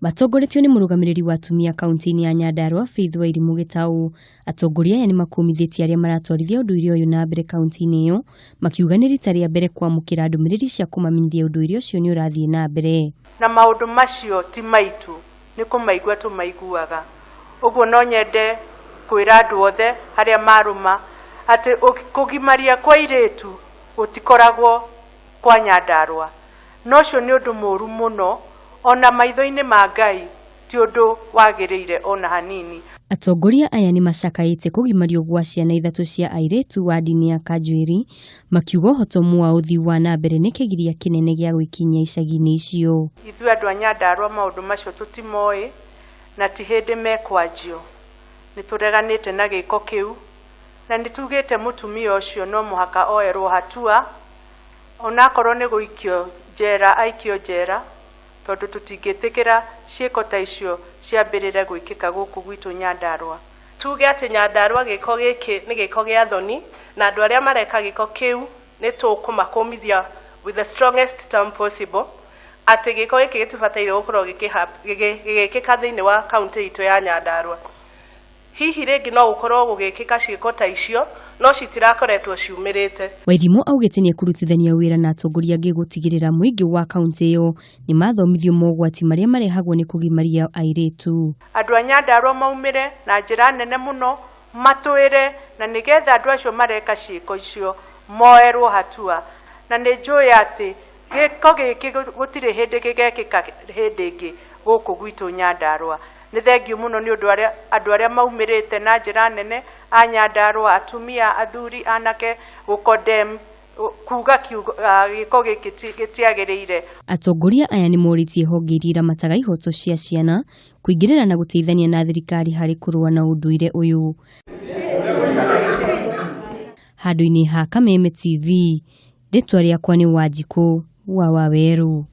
Matongoretio ni murugamiriri wa atumia kaunti-ini ya Nyandarua Faith Wairimu Gitau. Atongoria aya ni makumithitie aria maratwarithia unduire uyu na mbere kaunti-ini iyo, makiuga ni rita ria mbere kwamukira ndumiriri cia kumamenyithia unduire ucio ni urathie na mbere. Na maundu macio ti maitu, ni kumaigua tumaiguaga. Uguo no nyende kwira andu othe haria maruma ati kugimaria kwa iretu gutikoragwo kwa Nyandarua. No cio ni undu muru muno, ona maitho-ini ma Ngai ti undu wagiriire ona hanini. Atongoria aya ni macakaite kugimario gwa ciana ithatu cia airetu wa dini ya Kanjuiri, makiuga uhotomu wa uthii wa na mbere ni kigiria kinene gia gwikinyia icagi-ini icio. Ithuĩ andu a Nyandarua maundu macio tutimoi na ti hindi mekwanjio. Nitureganite na giko kiu na nitugite mutumia ucio no muhaka oerwo hatua, onakorwo ni guikio njera aikio njera, tondu tutingitikira ciiko ta icio ciambirire gwikika guku gwitu Nyandarua. Tuge ati Nyandarua giko giki ni giko gia thoni, na andu aria mareka giko kiu ni tukumakumithia with the strongest term possible ati giko giki gitibataire gukorwo gikika thiini wa kaunti itu ya Nyandarua. Hihi ringi no gukorwo gugikika ciiko ta icio no citirakoretwo ciumirite. Wairimu augite ni kurutithania wira na atongoria angi gutigirira muingi wa kaunti iyo ni mathomithio mogwati maria marehagwo ni kugimaria airetu. Andu a Nyandarua maumire na njira nene muno matwire na nigetha andu acio mareka ciiko icio moerwo hatua, na ni njui ati giko giki gutire hindi gigekika hindi ingi guku gwitu Nyandarua. Ni thengiu muno ni undu andu aria maumirite na njira nene a Nyandarua, atumia, athuri, anake gukodem kuga giko giki gitiagiriire. Atongoria aya ni moritie honge iria mataga ihoto cia ciana kuingirira na guteithania na thirikari hari kurua na unduire uyu. Handu-ini ha Kameme TV, ritwa riakwa ni Wanjiku wa Waweru.